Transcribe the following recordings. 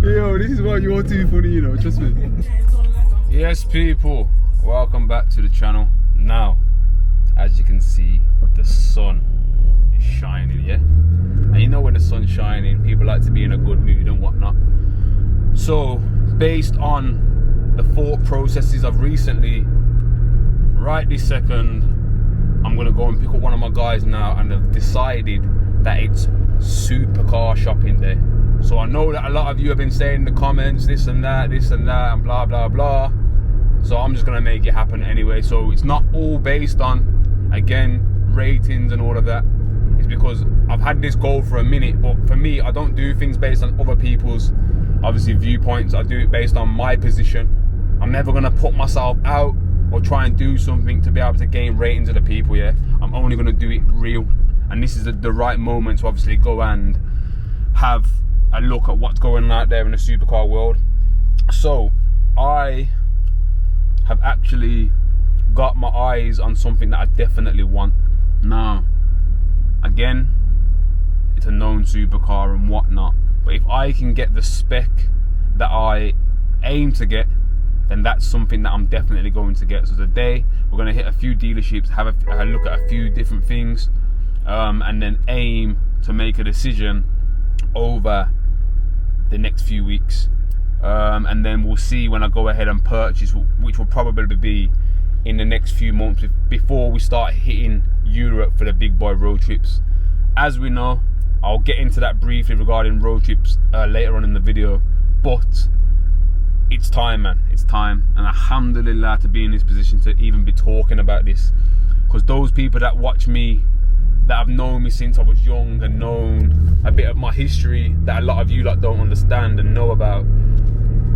Yo, this is why you're too funny, you know, trust me. Yes, people, welcome back to the channel. Now, as you can see, the sun is shining, yeah? And you know when the sun's shining, people like to be in a good mood and whatnot. So, based on the thought processes of recently, right this second, I'm gonna go and pick up one of my guys now, and I've decided that it's Supercar shopping day. So I know that a lot of you have been saying in the comments this and that, and blah blah blah. So I'm just gonna make it happen anyway. So it's not all based on, again, ratings and all of that. It's because I've had this goal for a minute, but for me, I don't do things based on other people's, obviously, viewpoints. I do it based on my position. I'm never gonna put myself out or try and do something to be able to gain ratings of the people, yeah? I'm only gonna do it real. And this is the right moment to obviously go and have a look at what's going on out there in the supercar world. So, I have actually got my eyes on something that I definitely want. Now, again, it's a known supercar and whatnot, but if I can get the spec that I aim to get, then that's something that I'm definitely going to get. So today, we're going to hit a few dealerships, have a look at a few different things, and then aim to make a decision over the next few weeks. And then we'll see when I go ahead and purchase, which will probably be in the next few months before we start hitting Europe for the big boy road trips. As we know, I'll get into that briefly regarding road trips later on in the video, but it's time, man, it's time. And alhamdulillah to be in this position to even be talking about this, because those people that watch me, that have known me since I was young and known a bit of my history that a lot of you lot don't understand and know about,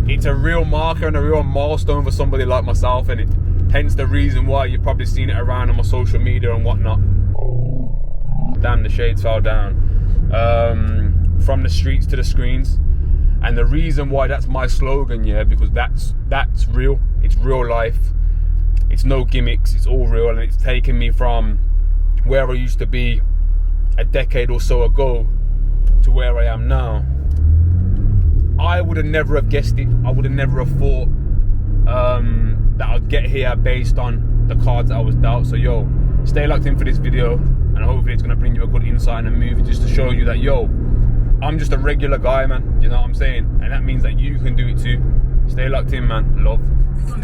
it's a real marker and a real milestone for somebody like myself, and it hence the reason why you've probably seen it around on my social media and whatnot. Damn, the shades fell down. From the streets to the screens. And the reason why that's my slogan, yeah, because that's real. It's real life. It's no gimmicks, it's all real, and it's taken me from where I used to be a decade or so ago to where I am now. I would have never have guessed it. I would have never have thought that I'd get here based on the cards that I was dealt. So yo, stay locked in for this video, and hopefully it's gonna bring you a good insight in the movie, just to show you that yo, I'm just a regular guy, man. You know what I'm saying? And that means that you can do it too. Stay locked in, man. Love. I'm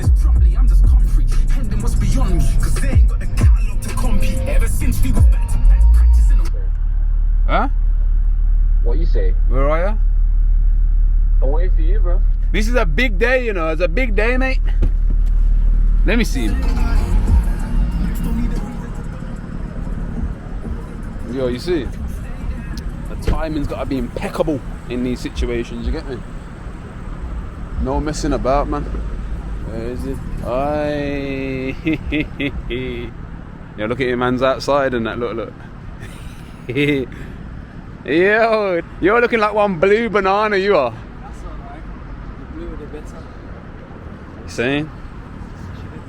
just concrete, pending what's beyond me, cause they ain't got the catalog to compete. Ever since we was back to back practicing. Huh? What you say? Where are you? I'm waiting for you, bro. This is a big day, you know. It's a big day, mate. Let me see. Yo, you see? The timing's got to be impeccable in these situations, you get me? No messing about, man. Where is it? Yo, look at your man's outside and that, look. Yo, you're looking like one blue banana, you are. That's alright. The blue the better. You saying?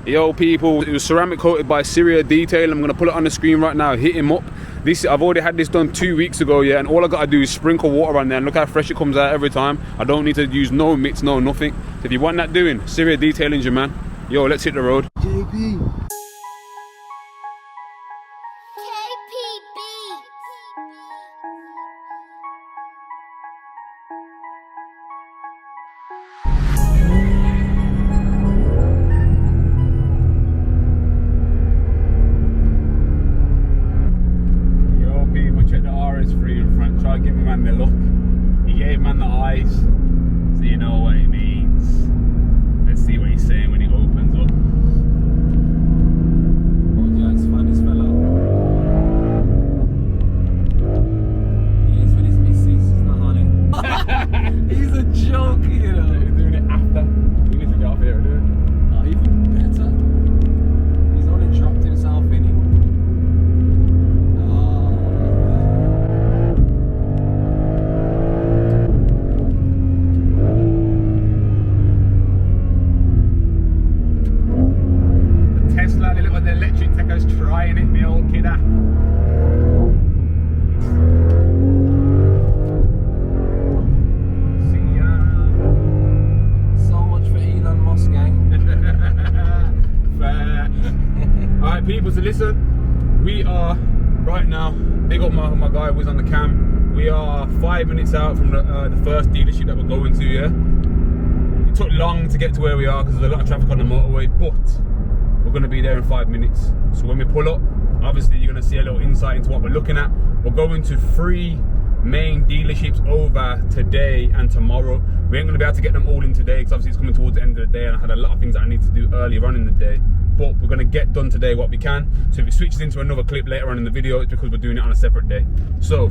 Yo, people, it was ceramic coated by Syria Detail. I'm gonna pull it on the screen right now. Hit him up. This, I've already had this done 2 weeks ago, yeah, and all I gotta do is sprinkle water on there, and look how fresh it comes out every time. I don't need to use no mix, no nothing. So if you want that doing, Syria Detailing's your man. Yo, let's hit the road. JP. Try to give a man the look. He gave man the eyes, so you know what it means. Let's see what he's saying when he opens up. Oh, Jack's funniest fella. He is with his missus, he's not honey. He's a joke, you know. He's doing it after. He needs to get off here and do it. Oh, even better. He's only dropped himself in it. The electric taker's trying it, the old kidder. right now. Big up my guy who's on the cam. We are 5 minutes out from the first dealership that we're going to, yeah? It took long to get to where we are because there's a lot of traffic on the motorway, but we're going to be there in 5 minutes. So when we pull up, obviously you're going to see a little insight into what we're looking at. We're going to 3 main dealerships over today and tomorrow. We ain't going to be able to get them all in today because obviously it's coming towards the end of the day and I had a lot of things that I need to do earlier on in the day. But we're going to get done today what we can. So if it switches into another clip later on in the video, it's because we're doing it on a separate day. So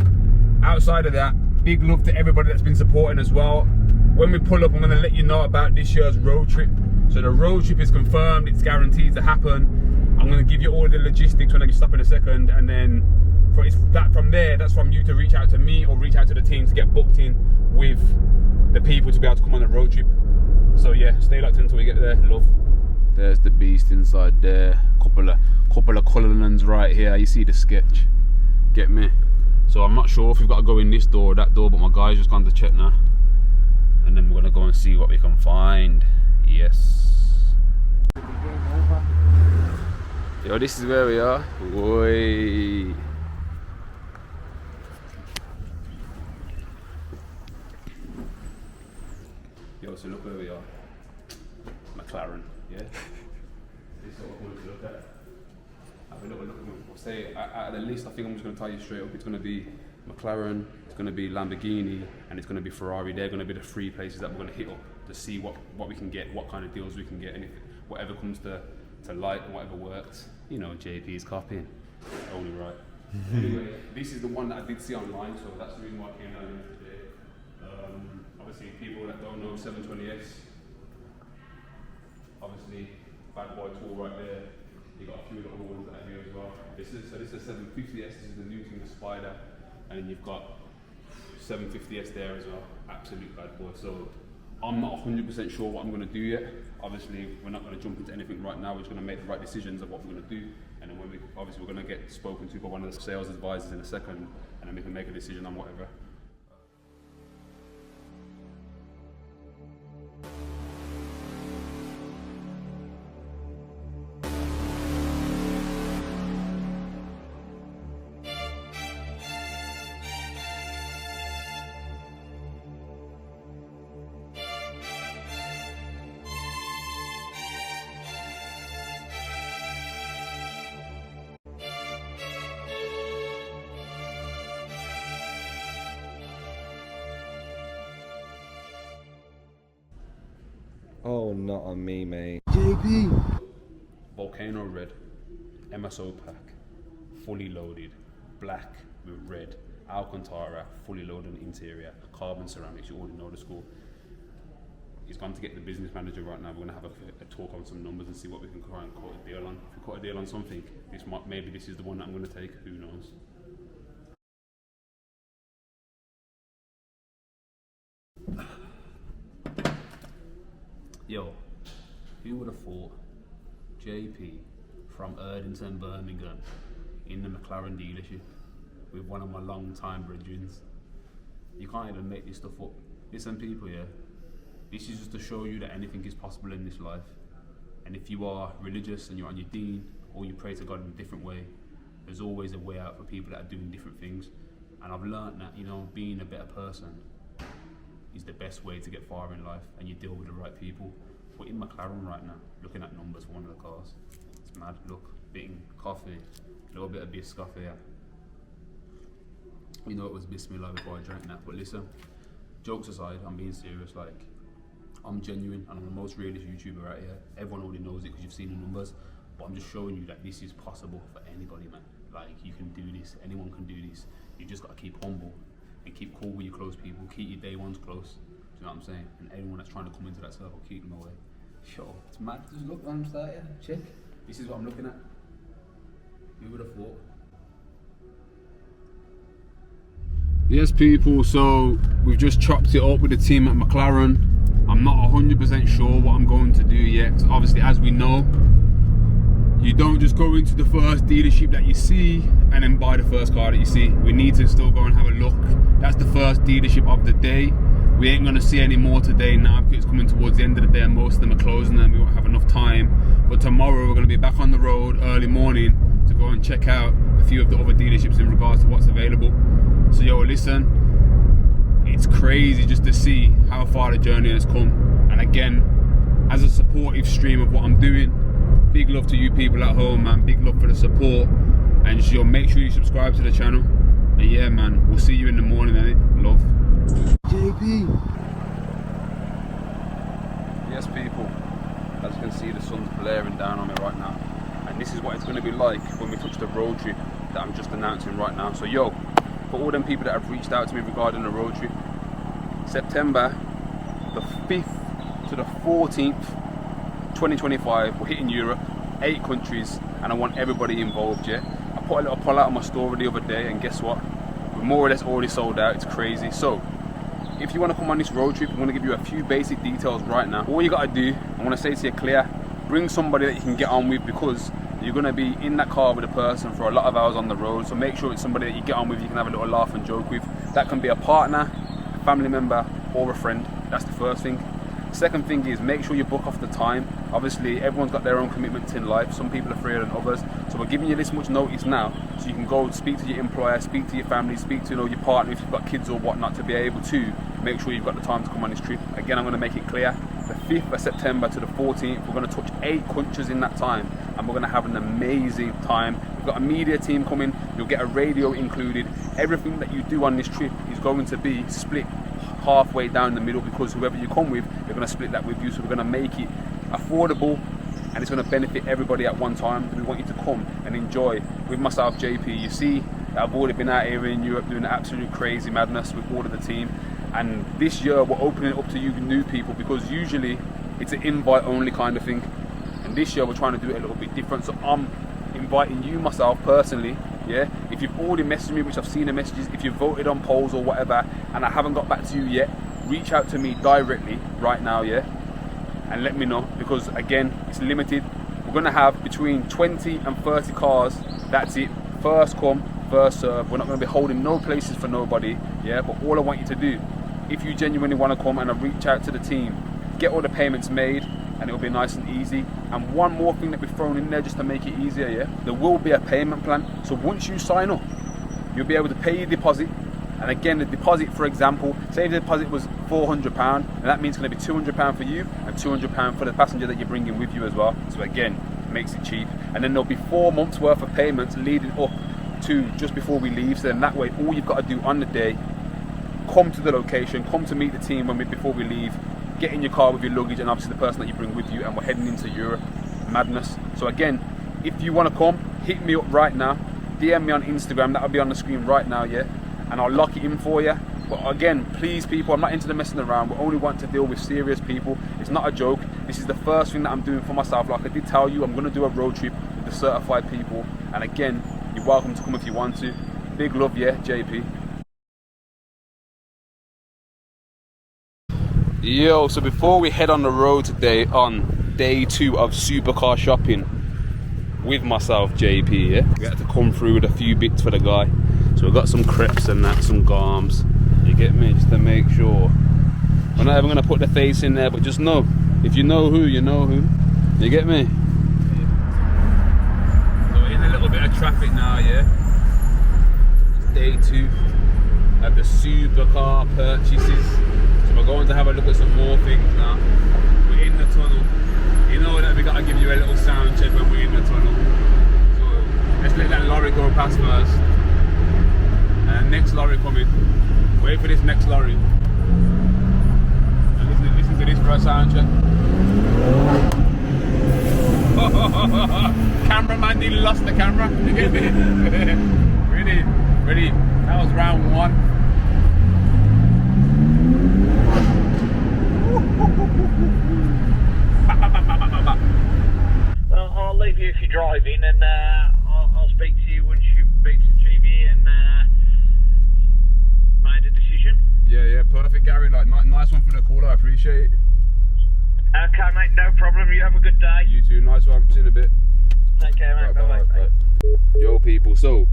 outside of that, big love to everybody that's been supporting as well. When we pull up, I'm going to let you know about this year's road trip. So the road trip is confirmed, it's guaranteed to happen. I'm going to give you all the logistics when I stop in a second, and then from there, that's from you to reach out to me or reach out to the team to get booked in with the people to be able to come on the road trip. So yeah, stay locked in until we get there. Love. There's the beast inside there. Couple of Cullinans right here. You see the sketch. Get me? So I'm not sure if we've got to go in this door or that door, but my guy's just gone to check now. And then we're gonna go and see what we can find. Yes. Yo, this is where we are. Oi. Yo, so look where we are. McLaren, yeah? This is what we're going to look at. Have a little look at them. We'll say, out of the list, I think I'm just going to tell you straight up, it's going to be McLaren, it's going to be Lamborghini, and it's going to be Ferrari. They're going to be the 3 places that we're going to hit up to see what we can get, what kind of deals we can get, and if whatever comes to light and whatever works. You know, JP's copying. Only right. Anyway, this is the one that I did see online, so that's the reason why I came down here today. Obviously, people that don't know 720S, obviously, bad boy tool right there. You got a few little ones that are here as well. This is 750S. This is the new thing, the Spider, and then you've got 750S there as well. Absolute bad boy. So I'm not 100% sure what I'm going to do yet. Obviously, we're not going to jump into anything right now. We're just going to make the right decisions of what we're going to do, and then we're going to get spoken to by one of the sales advisors in a second, and then we can make a decision on whatever. Oh, not on me, mate. JP! Volcano red, MSO pack, fully loaded, black with red, Alcantara, fully loaded interior, carbon ceramics, you already know the score. He's gone to get the business manager right now. We're going to have a talk on some numbers and see what we can try and cut a deal on. If we cut a deal on something, maybe this is the one that I'm going to take, who knows. Yo, who would have thought JP from Erdington, Birmingham, in the McLaren dealership with one of my long-time brethrens? You can't even make this stuff up. Listen, people, yeah, this is just to show you that anything is possible in this life. And if you are religious and you're on your deen, or you pray to God in a different way, there's always a way out for people that are doing different things. And I've learned that, you know, being a better person is the best way to get far in life, and you deal with the right people. But in McLaren right now, looking at numbers for one of the cars, it's mad. Look, bitten coffee, a little bit of biscoff here. You know it was Bismillah before I drank that. But listen, jokes aside, I'm being serious. Like, I'm genuine, and I'm the most realist YouTuber out here. Everyone already knows it because you've seen the numbers. But I'm just showing you that this is possible for anybody, man. Like, you can do this. Anyone can do this. You just got to keep humble and keep cool with your close people. Keep your day ones close. Do you know what I'm saying? And anyone that's trying to come into that circle, keep them away. Yo, it's mad. Just look, I'm just here. Check. This is what I'm looking at. Who would have thought? Yes, people. So we've just chopped it up with the team at McLaren. I'm not 100% sure what I'm going to do yet. So obviously, as we know, you don't just go into the first dealership that you see and then buy the first car that you see. We need to still go and have a look. That's the first dealership of the day. We ain't going to see any more today now because it's coming towards the end of the day and most of them are closing and we won't have enough time. But tomorrow we're going to be back on the road early morning to go and check out a few of the other dealerships in regards to what's available. So yo, listen, it's crazy just to see how far the journey has come. And again, as a supportive stream of what I'm doing, big love to you people at home, man. Big love for the support. And just, yo, make sure you subscribe to the channel. And yeah, man, we'll see you in the morning, innit? Love. JP. Yes, people. As you can see, the sun's blaring down on me right now. And this is what it's going to be like when we touch the road trip that I'm just announcing right now. So yo, for all them people that have reached out to me regarding the road trip, September the 5th to the 14th, 2025, we're hitting Europe, 8 countries, and I want everybody involved, yeah? I put a little poll out on my story the other day, and guess what? We're more or less already sold out. It's crazy. So if you want to come on this road trip, I'm going to give you a few basic details right now. All you got to do, I want to say to you clear, bring somebody that you can get on with, because you're going to be in that car with a person for a lot of hours on the road. So make sure it's somebody that you get on with, you can have a little laugh and joke with. That can be a partner, a family member, or a friend. That's the first thing. Second thing is, make sure you book off the time. Obviously, everyone's got their own commitments in life. Some people are freer than others. So we're giving you this much notice now, so you can go speak to your employer, speak to your family, speak to your partner if you've got kids or whatnot, to be able to make sure you've got the time to come on this trip. Again, I'm going to make it clear. The 5th of September to the 14th, we're going to touch 8 countries in that time, and we're going to have an amazing time. We've got a media team coming. You'll get a radio included. Everything that you do on this trip is going to be split halfway down the middle, because whoever you come with, they're going to split that with you. So we're going to make it affordable, and it's going to benefit everybody at one time. We want you to come and enjoy with myself, JP. You see, I've already been out here in Europe doing absolute crazy madness with all of the team, and this year we're opening it up to you new people, because usually it's an invite only kind of thing, and this year we're trying to do it a little bit different. So I'm inviting you myself personally, yeah? If you've already messaged me, which I've seen the messages, if you've voted on polls or whatever and I haven't got back to you yet, reach out to me directly right now, yeah, and let me know, because again, it's limited. We're going to have between 20 and 30 cars. That's it. First come, first serve. We're not going to be holding no places for nobody, yeah? But all I want you to do, if you genuinely want to come, and I reach out to the team, get all the payments made, and it'll be nice and easy. And one more thing that we've thrown in there just to make it easier, yeah, there will be a payment plan. So once you sign up, you'll be able to pay your deposit. And again, the deposit, for example, say the deposit was £400, and that means it's going to be £200 for you and £200 for the passenger that you're bringing with you as well. So again, makes it cheap. And then there'll be 4 months worth of payments leading up to just before we leave. So then that way, all you've got to do on the day, come to the location, come to meet the team before we leave, get in your car with your luggage and obviously the person that you bring with you, and we're heading into Europe. Madness. So again, if you want to come, hit me up right now, DM me on Instagram, that'll be on the screen right now, yeah, and I'll lock it in for you. But again, please people, I'm not into the messing around. We only want to deal with serious people. It's not a joke. This is the first thing that I'm doing for myself. Like I did tell you, I'm going to do a road trip with the certified people, and again, you're welcome to come if you want to. Big love, yeah, JP. Yo, so before we head on the road today, on day 2 of Supercar shopping with myself, JP, yeah, we had to come through with a few bits for the guy. So we've got some crepes and that, some garms, you get me, just to make sure. We're not even going to put the face in there, but just know, if you know who, you know who, you get me? So we're in a little bit of traffic now, yeah. It's day 2 of the Supercar purchases. We're going to have a look at some more things now. We're in the tunnel. You know that we got to give you a little sound check when we're in the tunnel. So let's let that lorry go past first. And next lorry coming. Wait for this next lorry. And listen to this for a sound check. Cameraman nearly lost the camera. You get me? Ready. That was round 1. Well, I'll leave you if you're driving, and I'll speak to you once you've been to TV and made a decision. Yeah, perfect, Gary. Like, nice one for the call. I appreciate it. Okay, mate, no problem. You have a good day. You too. Nice one. See you in a bit. Take care, mate. Bye. Yo, people. So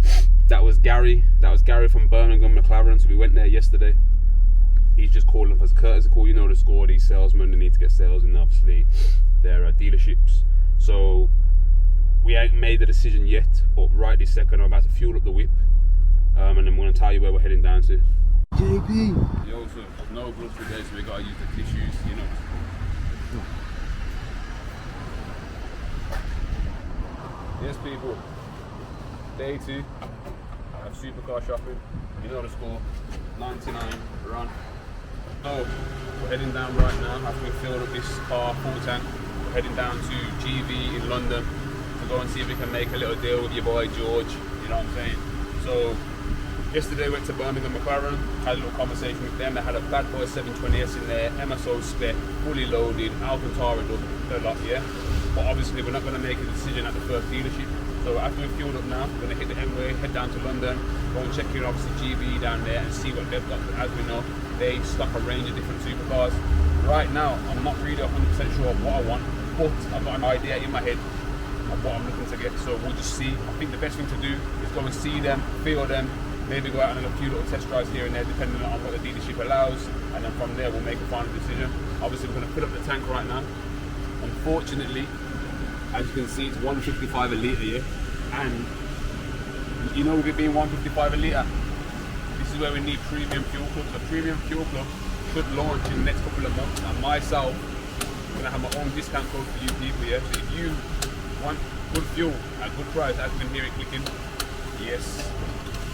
that was Gary. That was Gary from Birmingham, McLaren. So we went there yesterday. He's just calling up as a courtesy call. You know the score, these salesmen, they need to get sales in, obviously, their dealerships. So We ain't made the decision yet, but right this second I'm about to fuel up the whip, and then I'm going to tell you where we're heading down to. JP. Yo, so no gloves today, so we got to use the tissues, you know. Yes, people. Day 2 of Supercar shopping. You know the score. 99 run. So we're heading down right now after we filled up this car full tank. We're heading down to GV in London to go and see if we can make a little deal with your boy George. You know what I'm saying? So yesterday we went to Birmingham McLaren, had a little conversation with them. They had a bad boy 720S in there, MSO spec, fully loaded, Alcantara done, a lot, yeah. But obviously we're not going to make a decision at the first dealership. So after we've fueled up now, we're going to hit the M-Way, head down to London, go and check in obviously GV down there and see what they've got. As we know, they stock a range of different supercars. Right now, I'm not really 100% sure of what I want, but I've got an idea in my head of what I'm looking to get. So we'll just see. I think the best thing to do is go and see them, feel them, maybe go out on a few little test drives here and there, depending on what the dealership allows, and then from there we'll make a final decision. Obviously, we're going to fill up the tank right now. Unfortunately, as you can see, it's 155 a litre, yeah? And you know, with it being 155 a litre, this is where we need premium fuel clubs. A premium fuel club should launch in the next couple of months, and myself, I'm going to have my own discount code for you people, yeah? So if you want good fuel at good price, as you can hear it clicking, yes,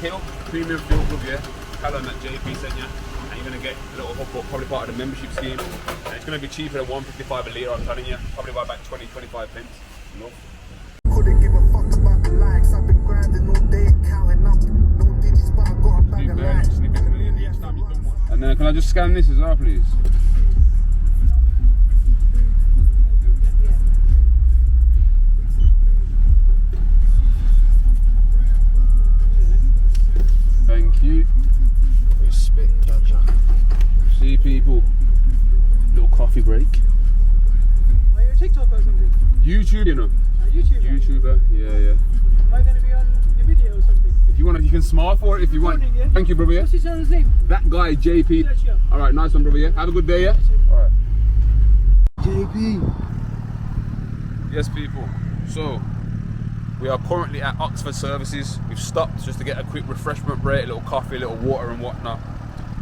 hit up premium fuel club, yeah? Tell them that JP sent you, and you're going to get a little hook up, probably part of the membership scheme, and it's going to be cheaper than 155 a litre, I'm telling you, probably by about 20-25 pence. No. Couldn't give a fuck about the likes. I've been grinding all day, counting up. No digits, but I got a bag of likes. And then can I just scan this as well, please? Thank you. Respect, Jaja. See people. Little coffee break. Are you a TikTok or something? YouTube, you know. YouTuber, yeah. Am I going to be on your video or something? If you want, you can smile for it if you want. Yeah? Thank you, brother. Yeah? What's your channel's name? That guy, JP. Yeah, sure. All right, nice one, brother. Yeah. Have a good day. Yeah. All right. JP. Yes, people. So we are currently at Oxford Services. We've stopped just to get a quick refreshment break, a little coffee, a little water, and whatnot.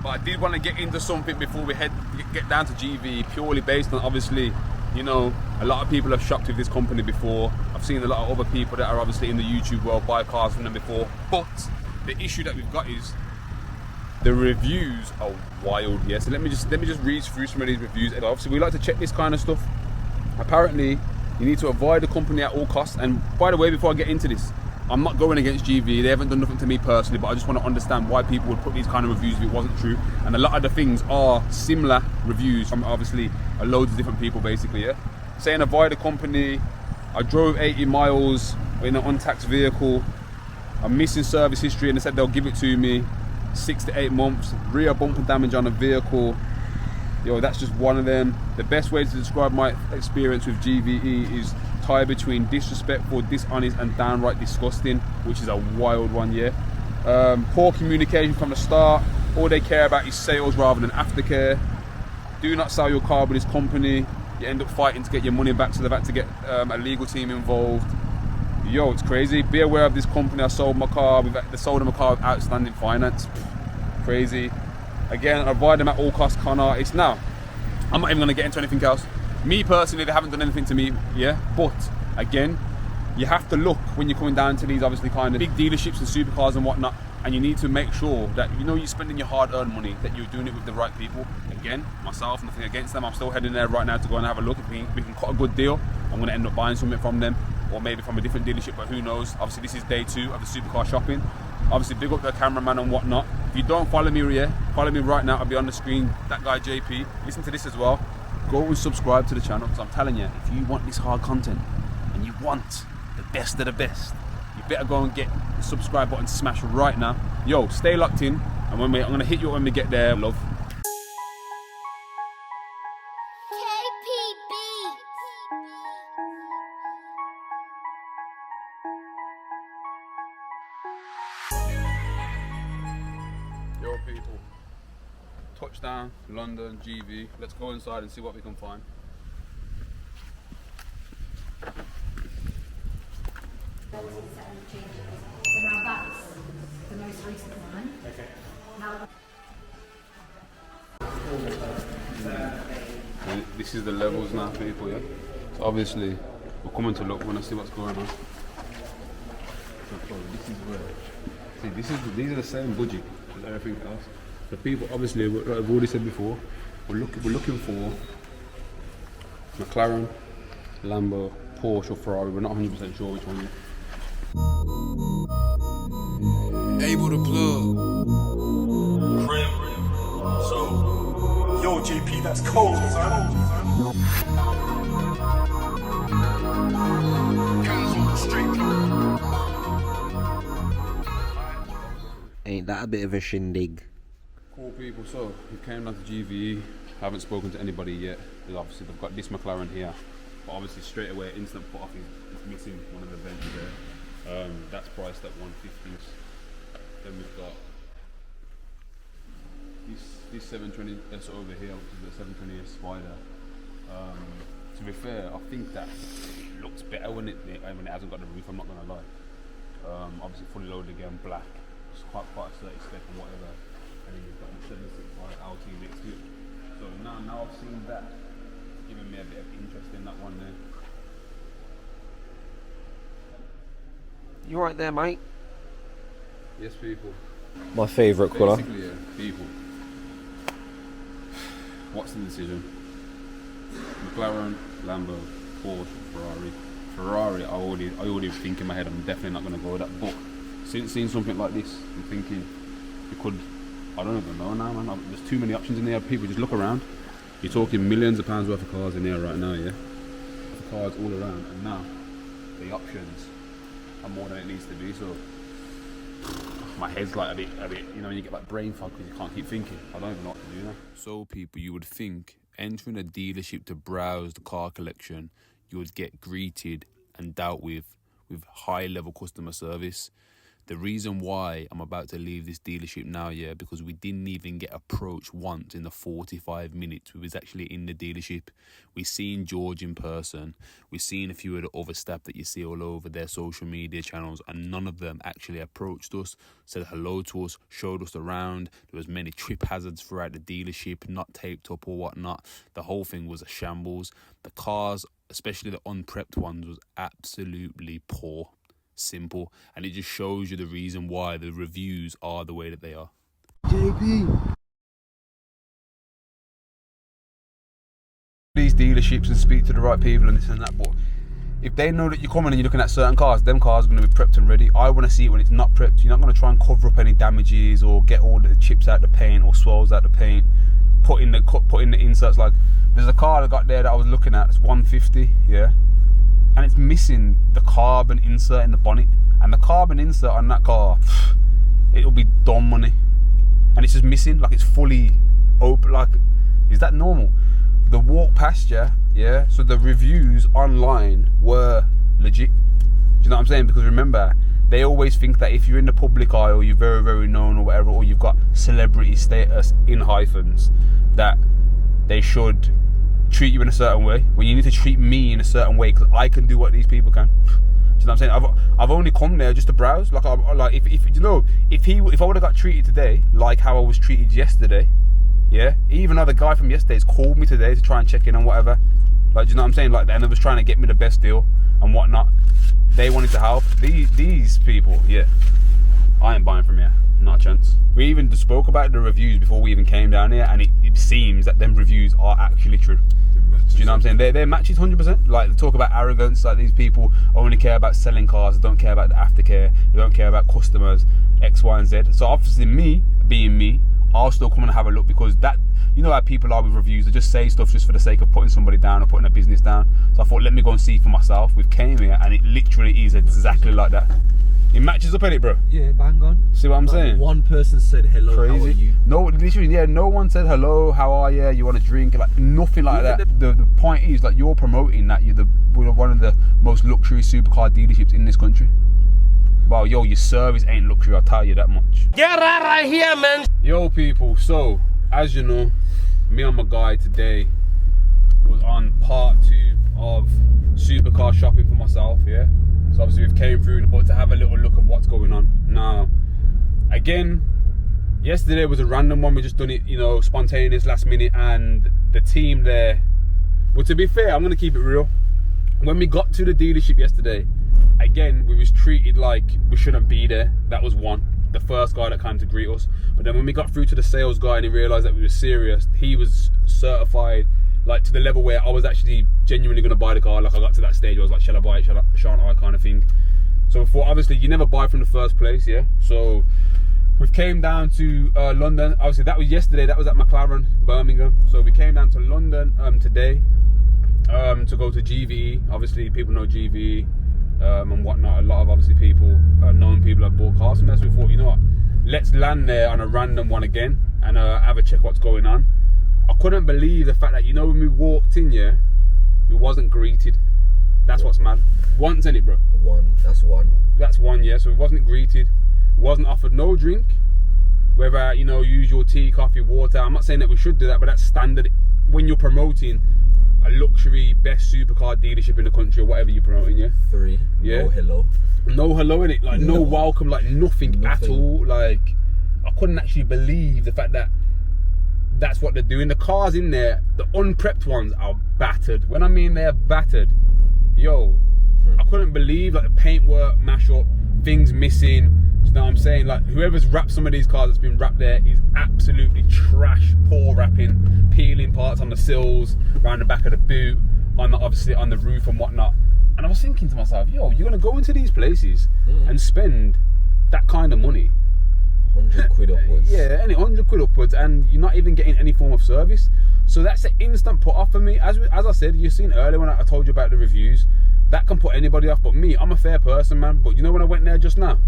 But I did want to get into something before we get down to GV, purely based on obviously, you know, a lot of people have shopped with this company before. I've seen a lot of other people that are obviously in the YouTube world buy cars from them before. But the issue that we've got is the reviews are wild. Yeah, so let me just read through some of these reviews. Obviously, we like to check this kind of stuff. Apparently, you need to avoid the company at all costs. And by the way, before I get into this, I'm not going against GV. They haven't done nothing to me personally, but I just want to understand why people would put these kind of reviews if it wasn't true. And a lot of the things are similar reviews from obviously loads of different people, basically. Yeah, saying avoid the company. I drove 80 miles in an untaxed vehicle. I'm missing service history, and they said they'll give it to me. 6 to 8 months. Rear bumper damage on a vehicle. Yo, that's just one of them. The best way to describe my experience with GVE is tie between disrespectful, dishonest, and downright disgusting, which is a wild one, yeah. Poor communication from the start. All they care about is sales rather than aftercare. Do not sell your car with this company. You end up fighting to get your money back, so they've had to get a legal team involved. Yo, it's crazy. Be aware of this company. I sold my car. They sold them a car with outstanding finance. Crazy. Again, avoid them at all costs, con artists. Now, I'm not even going to get into anything else. Me personally, they haven't done anything to me, yeah. But again, you have to look when you're coming down to these obviously kind of big dealerships and supercars and whatnot, and you need to make sure that you know you're spending your hard-earned money, that you're doing it with the right people. Again, myself, nothing against them. I'm still heading there right now to go and have a look. If we can cut a good deal, I'm going to end up buying something from them, or maybe from a different dealership, but who knows. Obviously, this is day 2 of the supercar shopping. Obviously, big up the cameraman and whatnot. If you don't follow me here, follow me right now. I'll be on the screen. That guy JP. Listen to this as well. Go and subscribe to the channel, because I'm telling you, if you want this hard content and you want the best of the best, you better go and get the subscribe button smashed right now. Yo, stay locked in, and I'm going to hit you when we get there, love. Yo people, touchdown, London, GV. Let's go inside and see what we can find. changes. So now that's the most recent one. Okay. Now. This is the levels now, people. Yeah. So obviously, we're coming to look when I see what's going on. So this is where. See, these are the same budget as everything else. The people, obviously, like I've already said before, we're looking for McLaren, Lambo, Porsche or Ferrari. We're not 100% sure which one yet. Able to plug. So, yo, JP, that's cold, son. Ain't that a bit of a shindig? Cool people, so we came down to GVE, haven't spoken to anybody yet, because obviously they've got this McLaren here, but obviously straight away instant put off is missing one of the vents there. That's priced at 150s. Then we've got this 720S over here, which is the 720S Spider. To be fair, I think that looks better when it hasn't got the roof, I'm not going to lie. Obviously fully loaded again, black, it's quite a 30 spec and whatever. And then you've got the 765 LT next to it. So now I've seen that, giving me a bit of interest in that one there. You right there, mate? Yes, people. My favourite colour. Basically, yeah, people. What's the decision? McLaren, Lambo, Porsche, Ferrari. Ferrari, I already think in my head I'm definitely not going to go with that. But since seeing something like this, I'm thinking you could. I don't even know now, man. There's too many options in there. People just look around. You're talking millions of pounds worth of cars in there right now, yeah. The cars all around, and now the options are more than it needs to be. So my head's like a bit. You know, when you get like brain fog because you can't keep thinking. I don't even know what to do now. So people, you would think entering a dealership to browse the car collection, you would get greeted and dealt with high level customer service. The reason why I'm about to leave this dealership now, yeah, because we didn't even get approached once in the 45 minutes we was actually in the dealership. We seen George in person. We seen a few of the other staff that you see all over their social media channels, and none of them actually approached us, said hello to us, showed us around. There was many trip hazards throughout the dealership, not taped up or whatnot. The whole thing was a shambles. The cars, especially the unprepped ones, was absolutely poor. Simple, and it just shows you the reason why the reviews are the way that they are. JP, these dealerships and speak to the right people and this and that, but if they know that you're coming and you're looking at certain cars, them cars are going to be prepped and ready. I want to see it when it's not prepped. You're not going to try and cover up any damages or get all the chips out the paint or swells out the paint, put in the inserts. Like there's a car I got there that I was looking at, it's 150, yeah, and it's missing the carbon insert in the bonnet, and the carbon insert on that car, it'll be dumb money, and it's just missing, like it's fully open. Like, is that normal? The walk past you, yeah, so the reviews online were legit. Do you know what I'm saying? Because remember, they always think that if you're in the public eye or you're very, very known or whatever, or you've got celebrity status in hyphens, that they should treat you in a certain way, when you need to treat me in a certain way because I can do what these people can. Do you know what I'm saying? I've only come there just to browse. Like if you know, if I would have got treated today like how I was treated yesterday, yeah, even though the guy from yesterday's called me today to try and check in on whatever, like, do you know what I'm saying? Like, and they was trying to get me the best deal and whatnot. They wanted to help. These people, yeah, I ain't buying from here. Not a chance. We even spoke about the reviews before we even came down here, and it seems that them reviews are actually true. Do you know what I'm saying? They're matches 100%. Like, they talk about arrogance, like these people only care about selling cars, they don't care about the aftercare, they don't care about customers, X, Y, and Z. So obviously me, being me, I'll still come and have a look, because that, you know how people are with reviews, they just say stuff just for the sake of putting somebody down or putting a business down. So I thought, let me go and see for myself. We came here and it literally is exactly like that. It matches up in it, bro. Yeah, bang on. See what I'm saying? One person said hello, crazy. How are you? No, literally, yeah, no one said hello, how are you, you want a drink, like nothing like that. The point is, like, you're promoting that you're one of the most luxury supercar dealerships in this country. Well, yo, your service ain't luxury, I'll tell you that much. Get right here, man. Yo, people, so as you know, me and my guy today was on part 2 of supercar shopping for myself, yeah. So obviously we've came through, but to have a little look of what's going on. Now, again, yesterday was a random one. We just done it, you know, spontaneous, last minute, and the team there. Well, to be fair, I'm gonna keep it real. When we got to the dealership yesterday, again, we was treated like we shouldn't be there. That was one. The first guy that came to greet us. But then when we got through to the sales guy and he realised that we were serious, he was certified, like to the level where I was actually genuinely going to buy the car. Like I got to that stage, I was like, shall I buy it, shan't I, kind of thing. So before, obviously, you never buy from the first place, yeah? So we came down to London. Obviously, that was yesterday. That was at McLaren, Birmingham. So we came down to London today to go to GVE. Obviously, people know GVE. And whatnot. A lot of obviously people, known people have bought cars from there. So we thought, you know what, let's land there on a random one again and have a check what's going on. I couldn't believe the fact that, you know, when we walked in, yeah, we wasn't greeted. That's what's mad. Once, ain't it, bro? That's one, yeah. So we wasn't greeted, wasn't offered no drink, whether, you know, usual tea, coffee, water. I'm not saying that we should do that, but that's standard when you're promoting a luxury best supercar dealership in the country or whatever you're promoting, yeah? 3. Yeah. No hello. No hello in it, like no welcome, like nothing at all. Like I couldn't actually believe the fact that that's what they're doing. The cars in there, the unprepped ones are battered. When I mean they're battered, yo, I couldn't believe like the paintwork, mash up, things missing. You know what I'm saying? Like whoever's wrapped some of these cars that's been wrapped there is absolutely trash, poor wrapping, peeling parts on the sills, around the back of the boot, on the, obviously on the roof and whatnot. And I was thinking to myself, yo, you're gonna go into these places and spend that kind of money, 100 quid upwards. yeah, any 100 quid upwards, and you're not even getting any form of service. So that's an instant put off for me. As I said, you've seen earlier when I told you about the reviews, that can put anybody off. But me, I'm a fair person, man. But you know when I went there just now,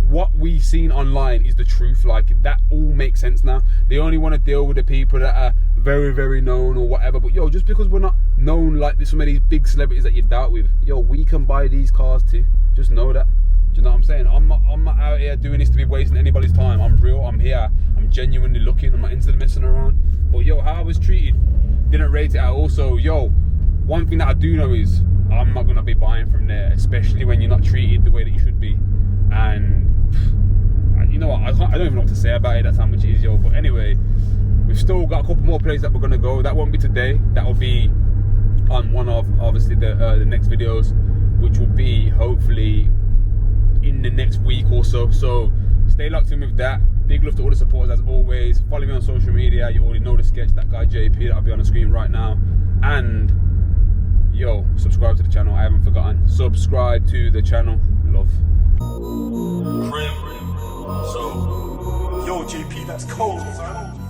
what we seen online is the truth. Like that all makes sense now. They only want to deal with the people that are very, very known or whatever. But yo, just because we're not known like some of these big celebrities that you've dealt with, yo, we can buy these cars too. Just know that. Do you know what I'm saying? I'm not out here doing this to be wasting anybody's time. I'm real. I'm here. I'm genuinely looking. I'm not into the messing around. But yo, how I was treated, didn't rate it at all. So yo, one thing that I do know is I'm not gonna be buying from there, especially when you're not treated the way that you should be. And you know what, I don't even know what to say about it. That's how much it is, yo. But anyway, we've still got a couple more places that we're gonna go. That won't be today. That will be on one of obviously the next videos, which will be hopefully in the next week or so. So stay locked in with that. Big love to all the supporters as always. Follow me on social media. You already know the sketch. That guy JP that'll be on the screen right now. And yo, subscribe to the channel. I haven't forgotten. Subscribe to the channel. Love. So, yo, JP, that's cold, son.